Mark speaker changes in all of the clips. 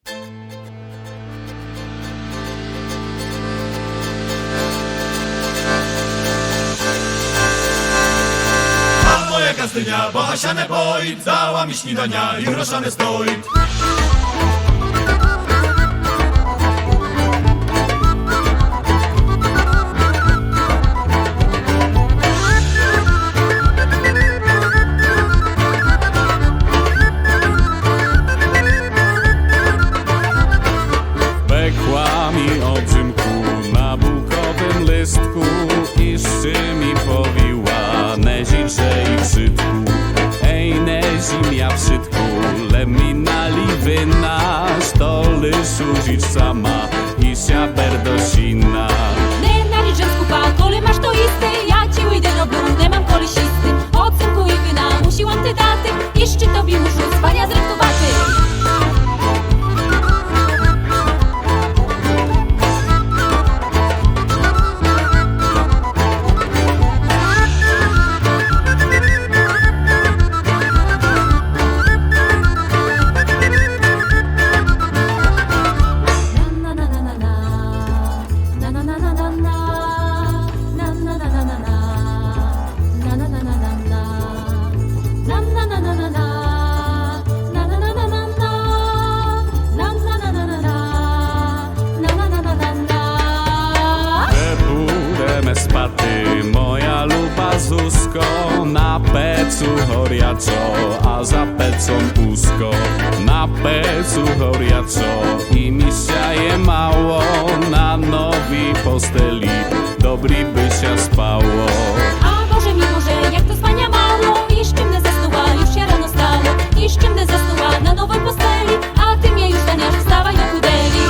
Speaker 1: A moja gastynia, bo hasiane boi, dała mi śniadania i groszane stoi.
Speaker 2: Bekła mi odzymku na bukowym listku i szczy mi powiła nezicze i wszystku. Ej, nezimia wszystku, le mi naliwina, stoli szudzić sama i siaber dosina.
Speaker 3: Не нали женску па, коли маш то істи, я ті уйде роблю, не мам коли шісти. Оцинку і вина мусілам ти дати, і ще тобі мушу спання зрихтувати.
Speaker 2: Spaty, moja luba Zuzko, na pecu horiaco, a za pecą usko. Na pecu horiaco i mi je mało, na nowi posteli, dobry by się spało.
Speaker 3: А Боже мій Боже, як то спання мало, і ще мене заснува, już się rano stało, і ще мене заснува на новій постелі, а ти mnie już daniasz, wstawaj do kudeli.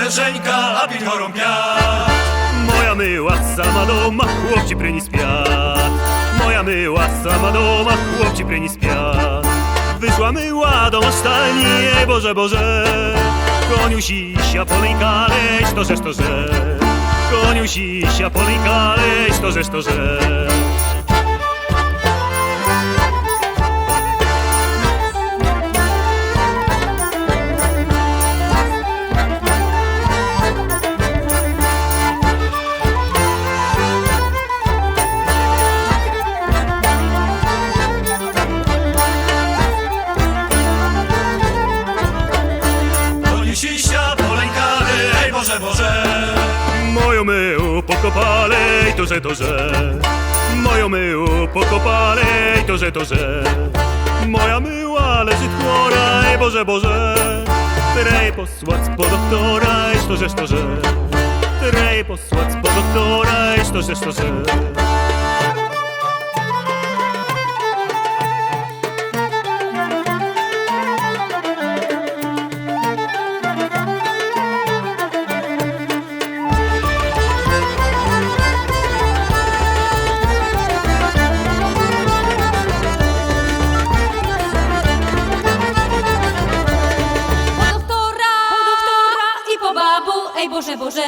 Speaker 1: Żeńka, a pić chorą piat.
Speaker 4: Moja myła sama doma, chłopci pryni spiat. Moja myła sama doma, chłopci pryni spiat. Wyszła myła do stajni, ej Boże, Boże. Koniu sisia polejka, leś to rzecz, to rzecz. Koniu sisia polejka, leś to rzecz, to rzecz. pokopale, ej to, że moją myłu pokopale, ej to, że moja myła leży chora, ej Boże, trej posłać po doktora, ej to, że trej posłać po doktora, ej to, że
Speaker 3: Po doktora i po babu, ej Boże,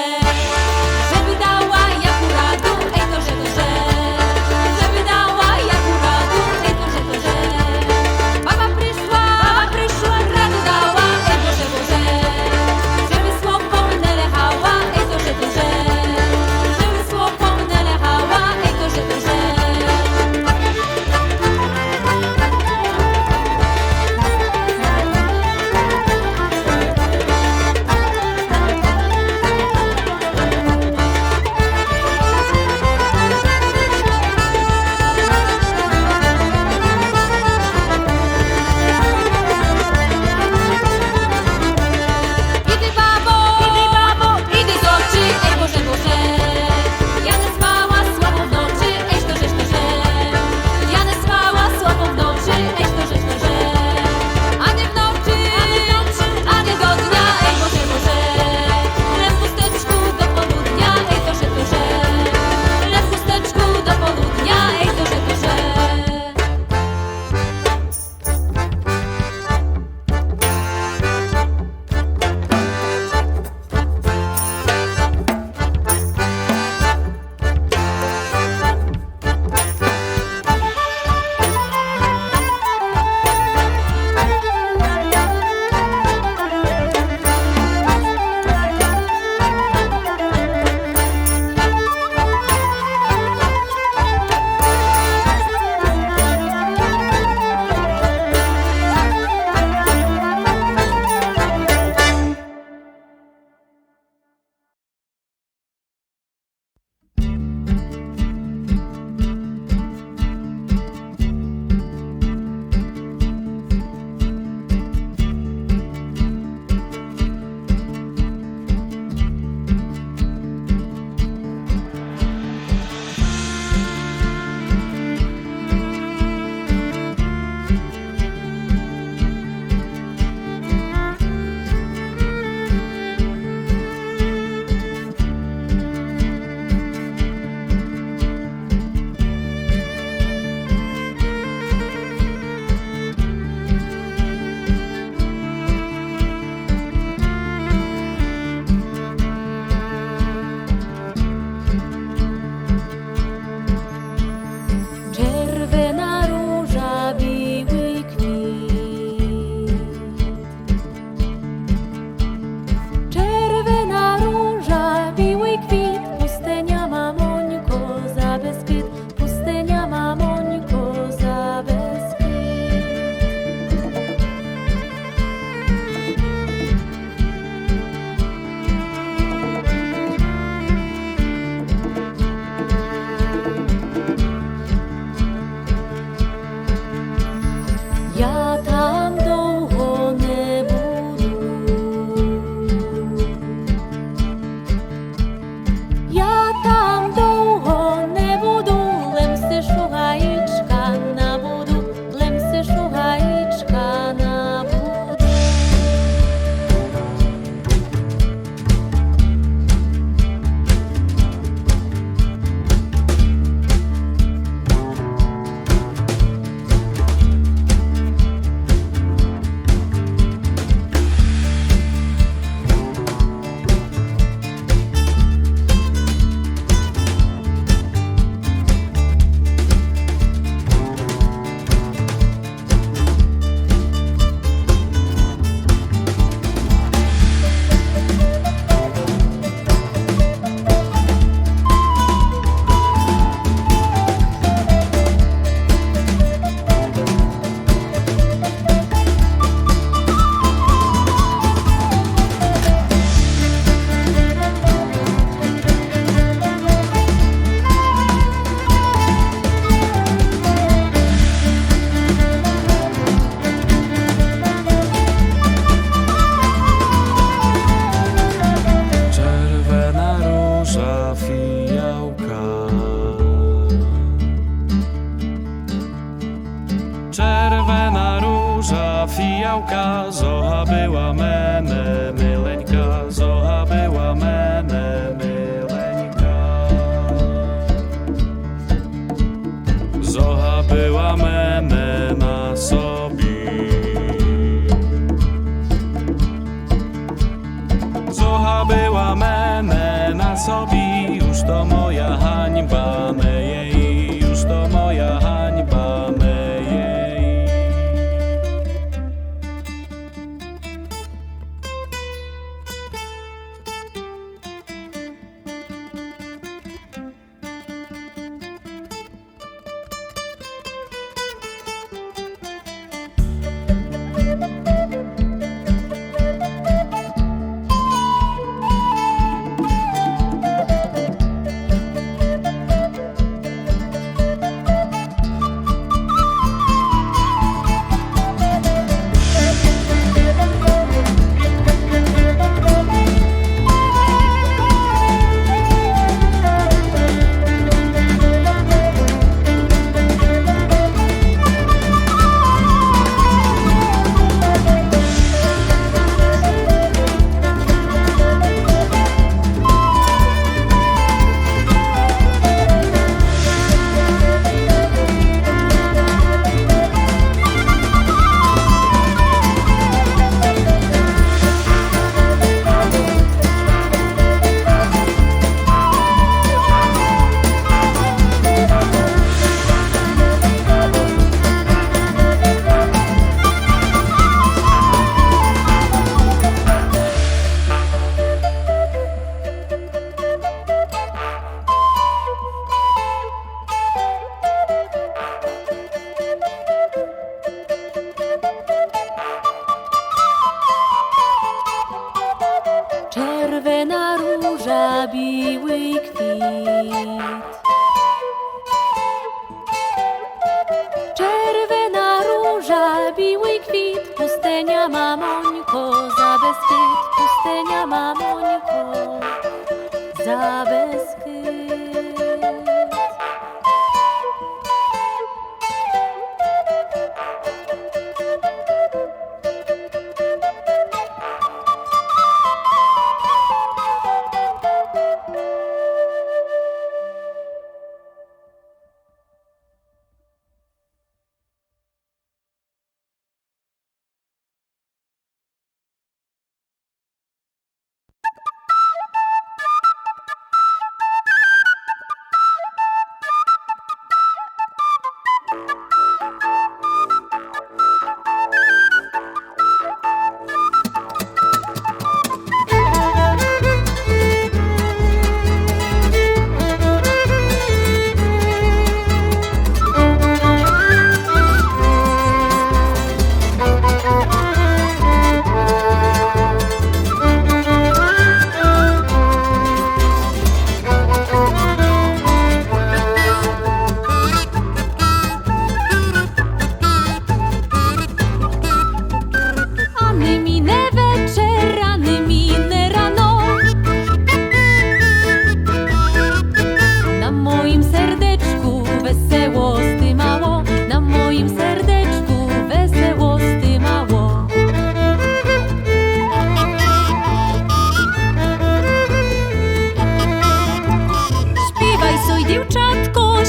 Speaker 3: żeby dała jak uradu, ej to, że żeby dała jak uradu, ej to, że baba przyszła, radu dała, ej Boże, żeby słopą nie lechała, ej to, że żeby słopą nie lechała, ej to, że
Speaker 2: fijałka, zocha była mene, myleńka, zocha była mene, myleńka. Zocha była mene na sobie. Zocha była mene na sobie, już to moja hańba, me jej, już to moja hańba, me jej.
Speaker 3: Czerwona róża, biły kwit. Czerwona róża, biły kwit. Pustynia, mamońko, za bezkyt. Pustynia, mamońko, za bezkyt.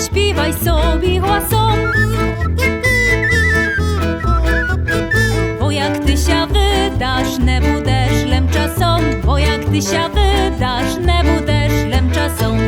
Speaker 3: Śpiewaj sobie głosą, bo jak ty się wydasz, nie budesz lem czasom, bo jak ty się wydasz, nie budesz lem czasom.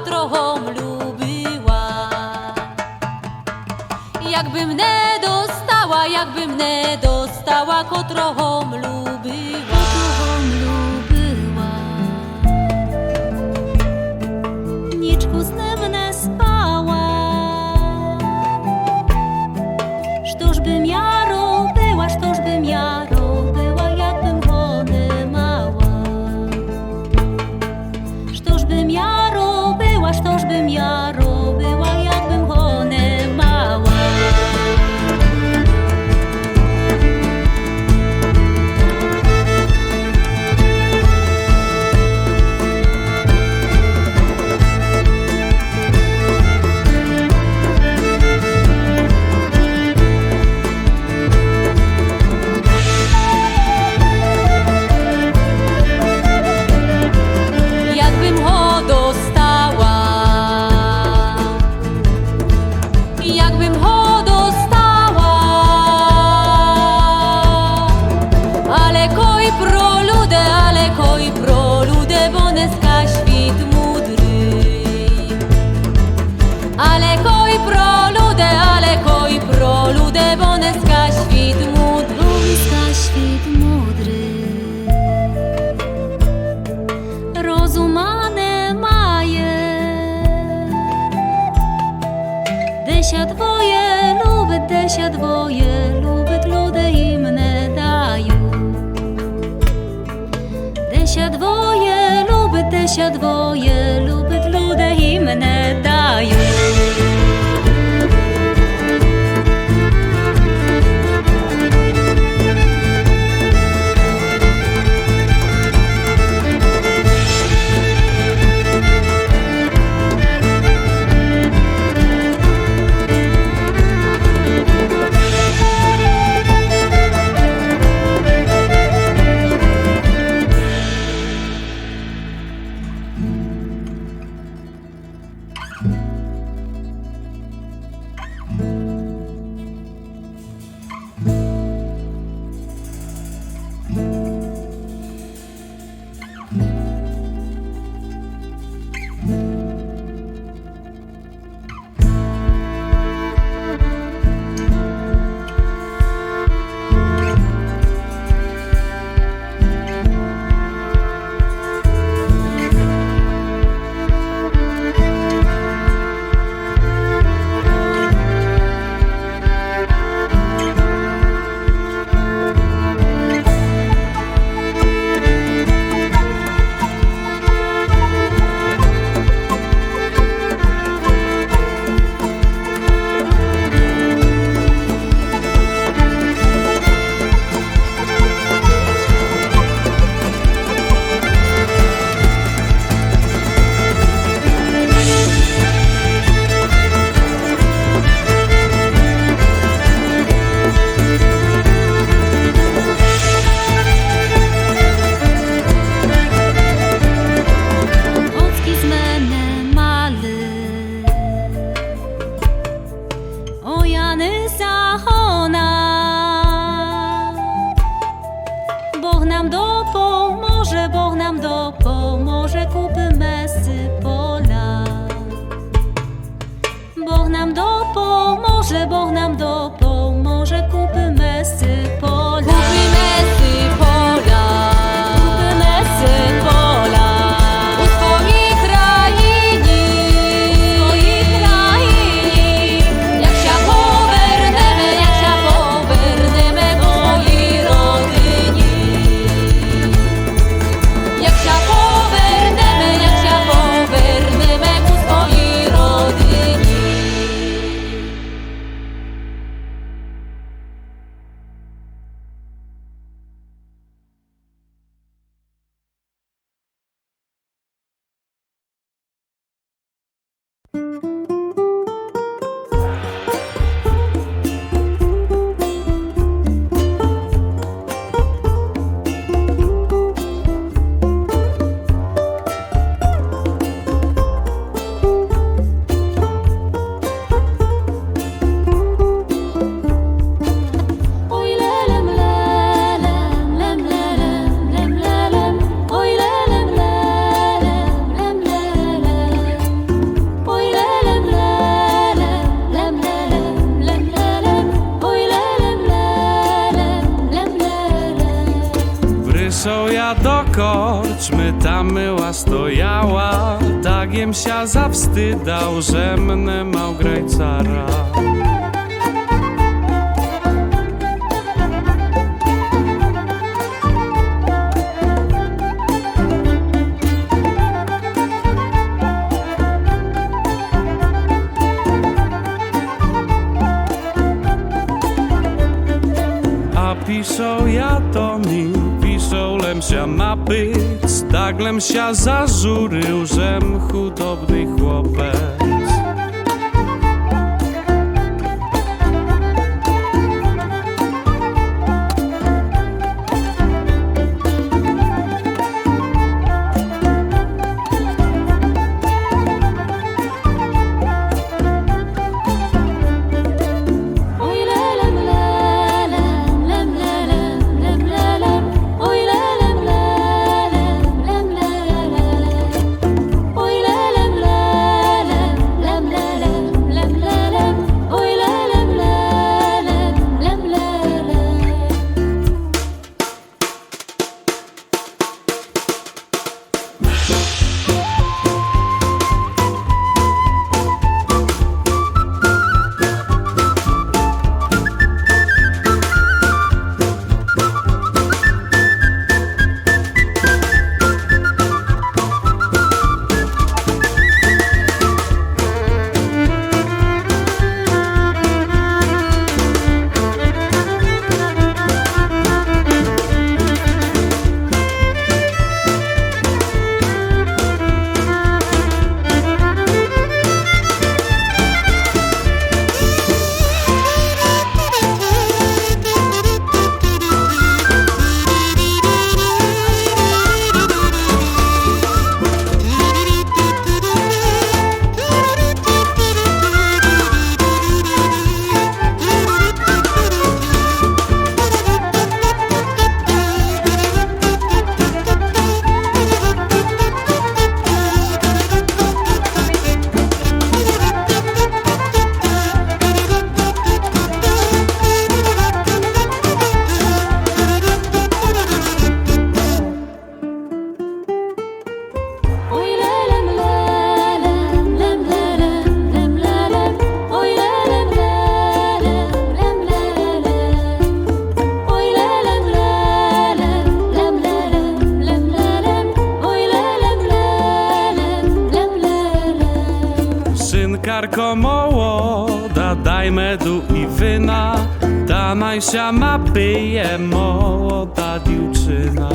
Speaker 3: trochą lubiła. Jakby mnie dostała, ko trochą lubiła. Niczku z nim nie spała. Sztoż bym ja robiła, jakbym go nie mała. Sztoż bym ja robiła, jakbym go nie mała. Jakbym ho dostała, ale koj prolude, bo dneska świt mudry. Ale koj prolude, bo dneska świt mudry. Rozumane maje, desia dwoje lubić ludy im nie dają. Desia dwoje lubić ludy im nie dają. Bóg nam dopomоже, kupimy sy pola. Bóg nam dopomоже, kupimy sy pola. Kupimy sy pola. Kupimy sy pola. U swojej krainy. Jak się powernemy, ku swojej rodzinie. Jak się powernemy ku swojej rodzinie.
Speaker 2: Oczmy ta myła stojała, tak jem sia zawstydał, że mnie mał grajcara. Piszą ja to mi, piszą lemsia ma być, tak lemsia zażurył, żem hudobny chłopec. Karko młoda, daj medu i wina, ta najsia ma pije młoda dziewczyna.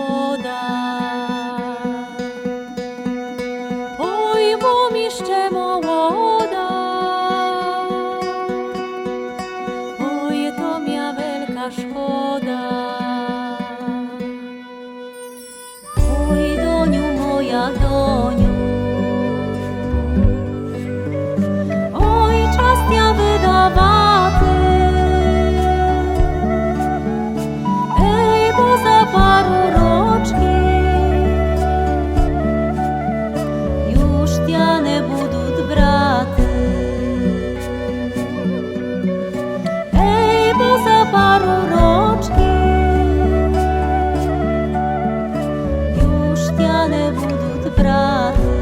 Speaker 3: szkoda. Oj, bum jeszcze młoda, oj, to mia wielka szkoda. Oj, Doniu, moja Doniu, oj, czas ja wydawaty. Ej, bo za paru roczki już tiane budut braty. Ej, bo za paru roczki już tiane budut braty.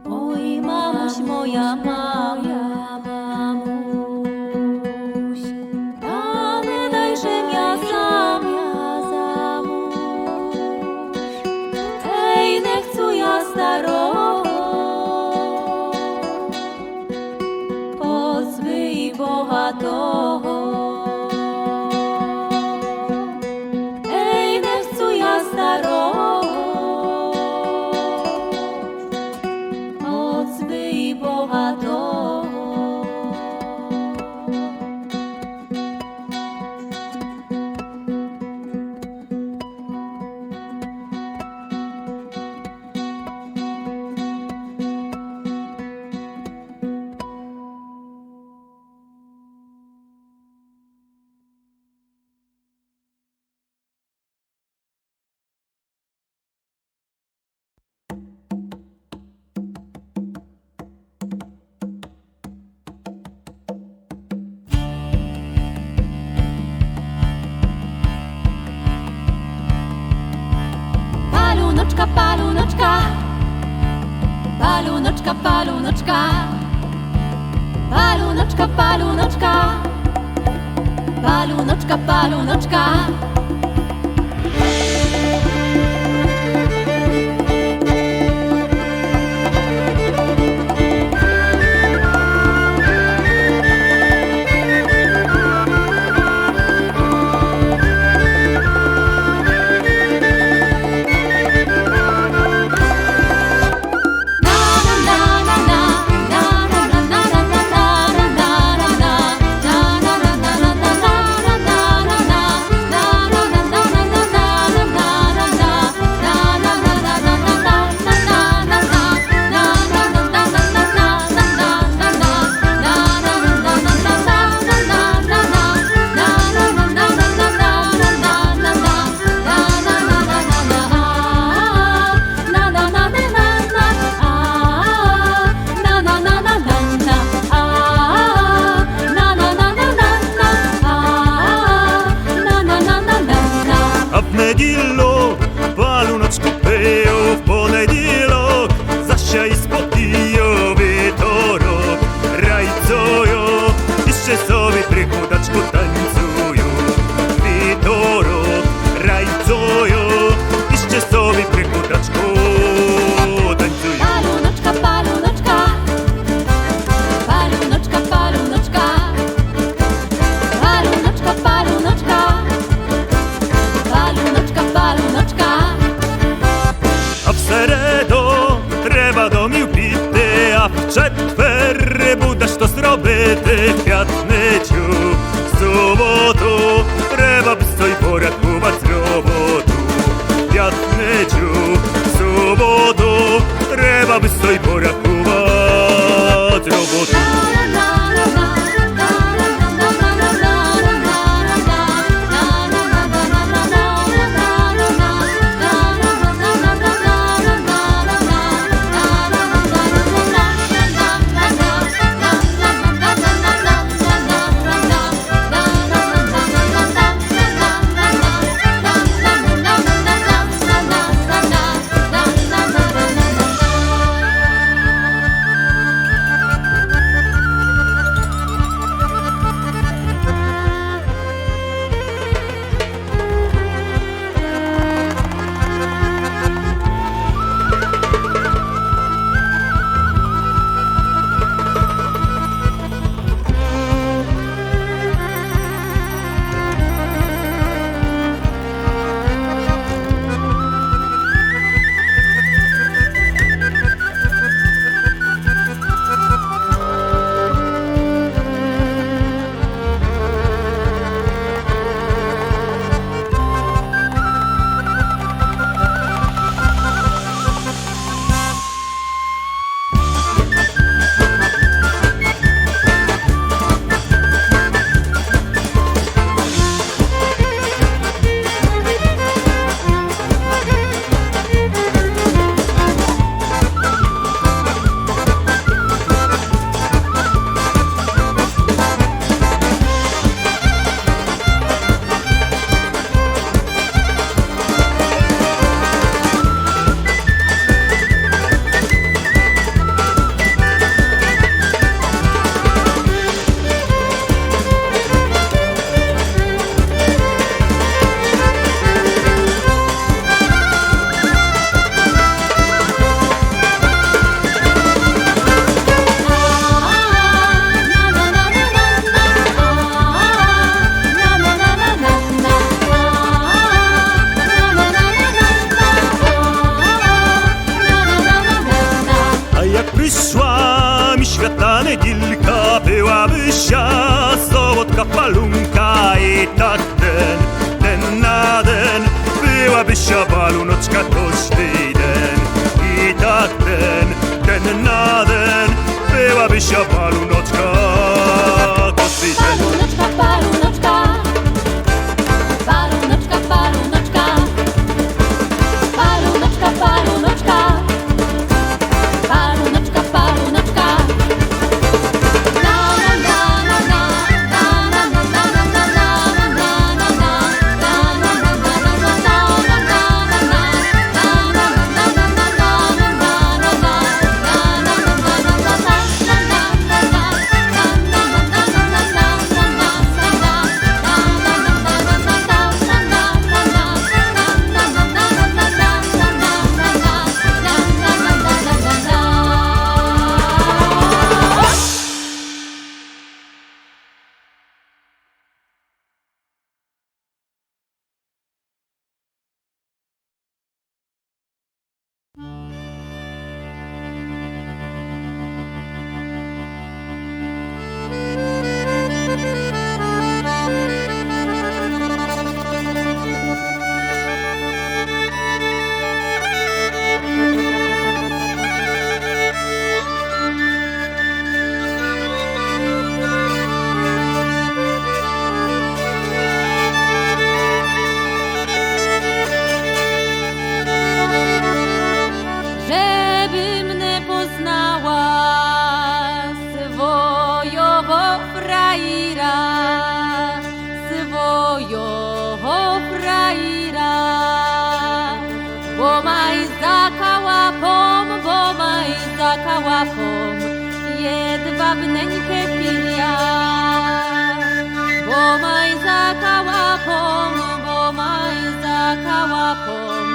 Speaker 3: Oj, mamuś moja, mamuś, a nie dajże mia zamuż. Ej, nie chcę ja starого, pozwy bohatego. Ej, nie chcę ja starого, pozwy bohatego. Palunoczka, palunoczka, palunoczka, palunoczka, palunoczka, palunoczka, palunoczka, palunoczka.
Speaker 4: Неділо, палуночку пию, в понеділок засяй спокійно віторок. Райцою, і ще собі приходачку танцюю. Віторок, райцою, і ще собі приходачку танцюю.
Speaker 3: Palunoczka, palunoczka, palunoczka, palunoczka, palunoczka, palunoczka, palunoczka, palunoczka.
Speaker 4: А в середу треба домів піти, а в четвер буде що зробити. В п'ятницю, в суботу треба без той порядкувати роботу. В п'ятницю, в суботу треба без той порядкувати роботу. Wyszła mi świetna niedzielka, byłaby sia sołotka palunka i tak den na den, byłaby sia balunoczka każdy den. I tak den na den, byłaby sia balunoczka każdy den.
Speaker 3: Balunoczka, balunoczka, balunoczka, balunoczka, balunoczka, balunoczka, balunoczka, balunoczka. Na na na na na na na na na na na na na Żeby mnie poznała swojego frajera, bo maj za kałapom jedwabneńkę pilja. Bo maj za kałapom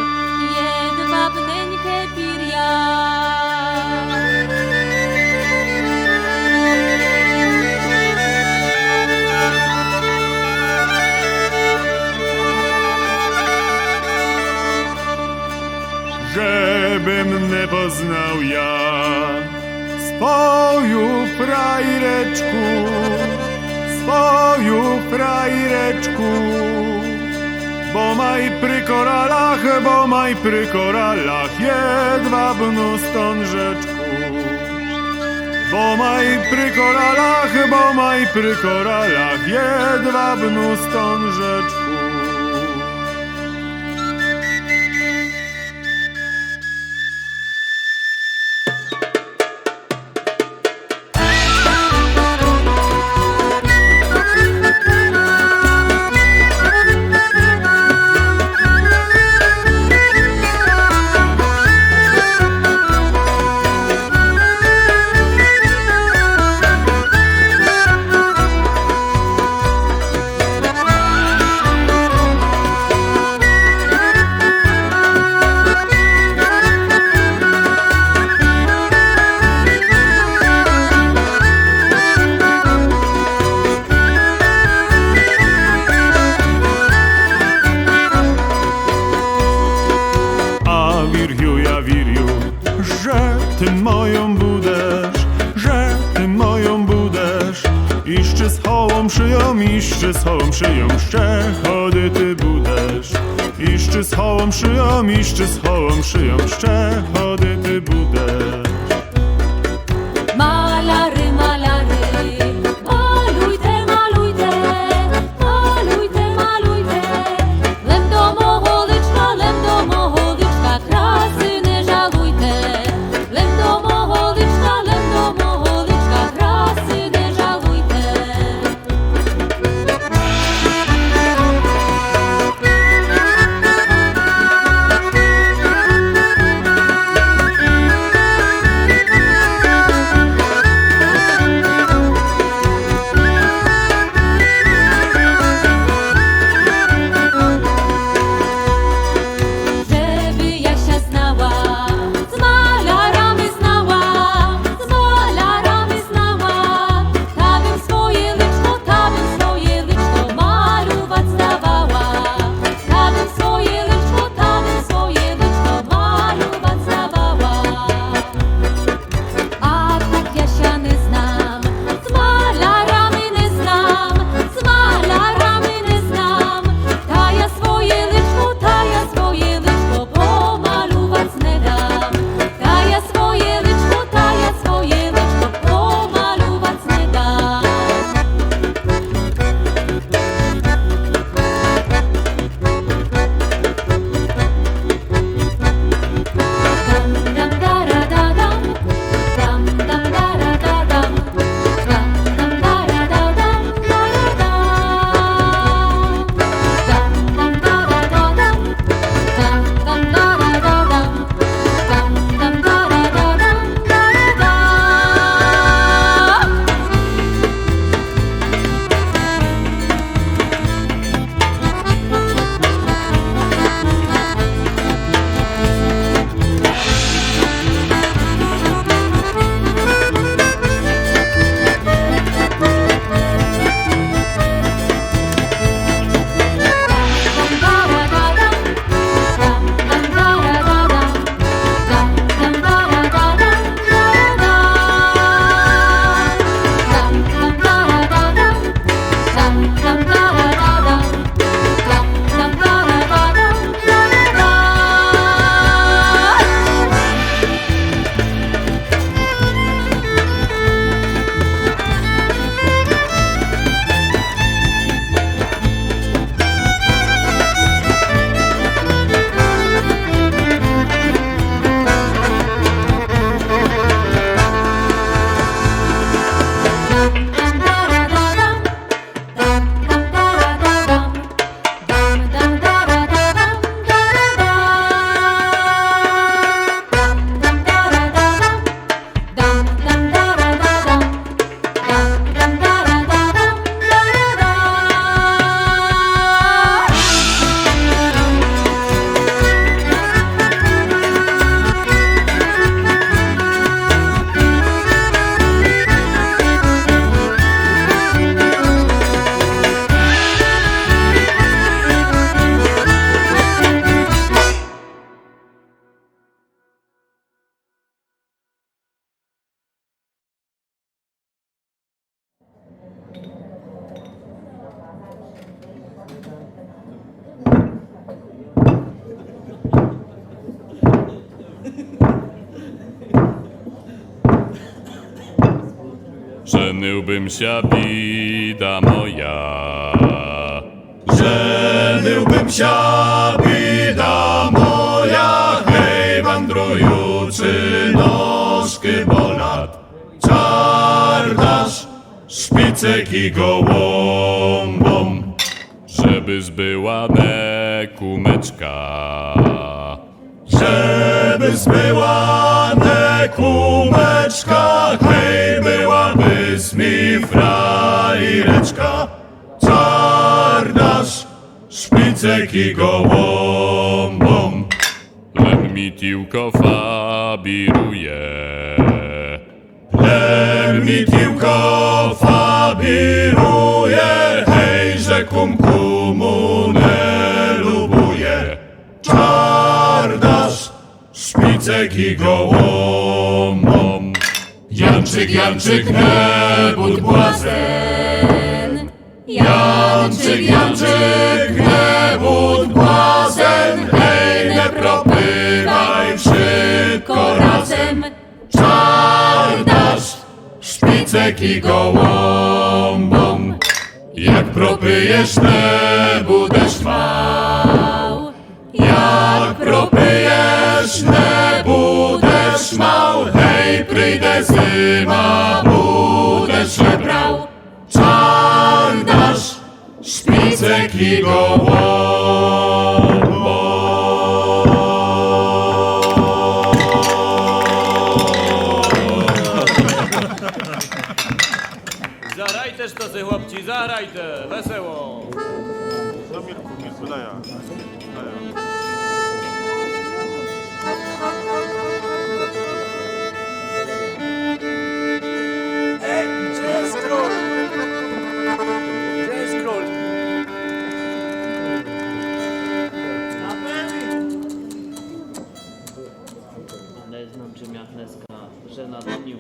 Speaker 3: jedwabneńkę pilja.
Speaker 5: Żeby mnie poznał ja, swoju frajereczku, bo maj pry koralach jedwabnu stążeczku. Bo maj pry koralach jedwabnu stążeczku. Że ty moją budesz, iszczy z hołą szyją, szczechody ty budesz. Iszczy z hołą szyją, szczechody ty budesz.
Speaker 3: Malary, malary, malujte, malujte, malujte, malujte. Lem do moholyczka, krasy nie żalujte. Lem do moholyczka, krasy nie żalujte.
Speaker 2: Żeniłbym się, bida moja.
Speaker 1: Żeniłbym się, bida moja, hej, wandrujący nóżki bolat. Czardasz szpicek i gołąbom,
Speaker 2: Żeby zbyła ne kumeczka.
Speaker 1: żeby zbyła ne kumeczka, hej, byłaby mi frajreczka. Czardasz szpicek i gołąbom,
Speaker 2: Lem mi tiłko fabiruje.
Speaker 1: mi tiłko fabiruje, hej, że kumu nie lubuje. Czardasz szpicek i gołąbom. Janczyk, Janczyk, nie bądź błazen. Janczyk, Janczyk, nie bądź błazen, hej, nie propywaj wszystko razem. Czardasz szpicek i gołąbom, jak propyjesz, nie budesz mał. Jak propyjesz, nie budesz mał, hej, przyjdę zima, budesz się brał. Czardasz szpicek i
Speaker 6: Zagrajte to ty chłopci, zagrajte, wesoło.
Speaker 5: No Mirku, daję.
Speaker 7: Не знам, че мях днеска жена да ни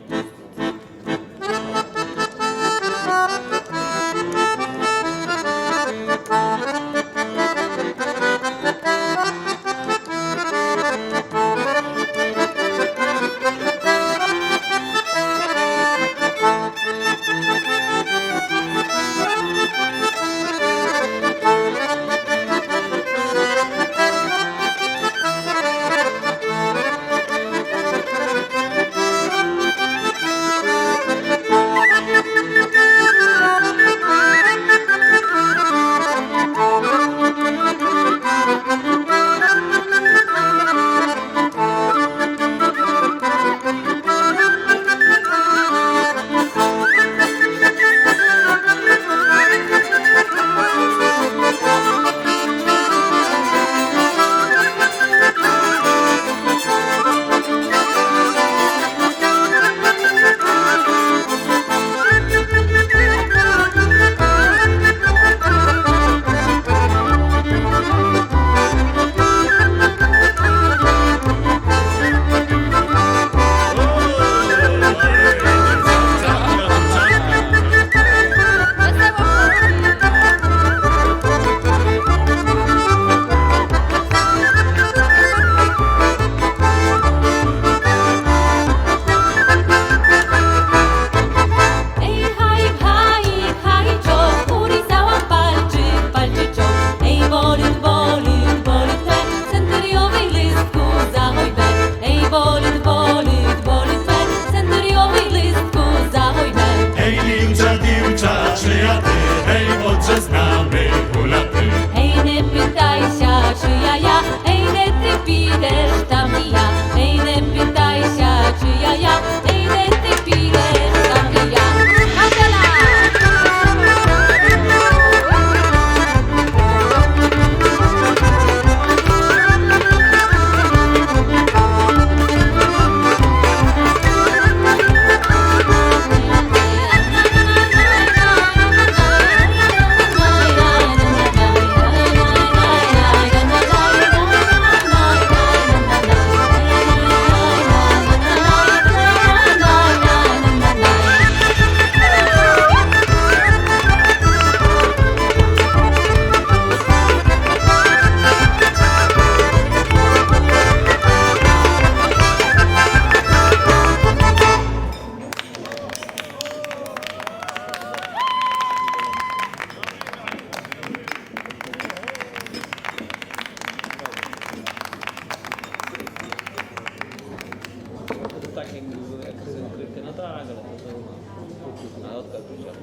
Speaker 7: tak, jak był jak z ukrytkę, no tak, ale to na odkaz wziął.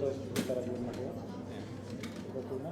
Speaker 8: To jest gitara główna była? Nie. Wokół, no?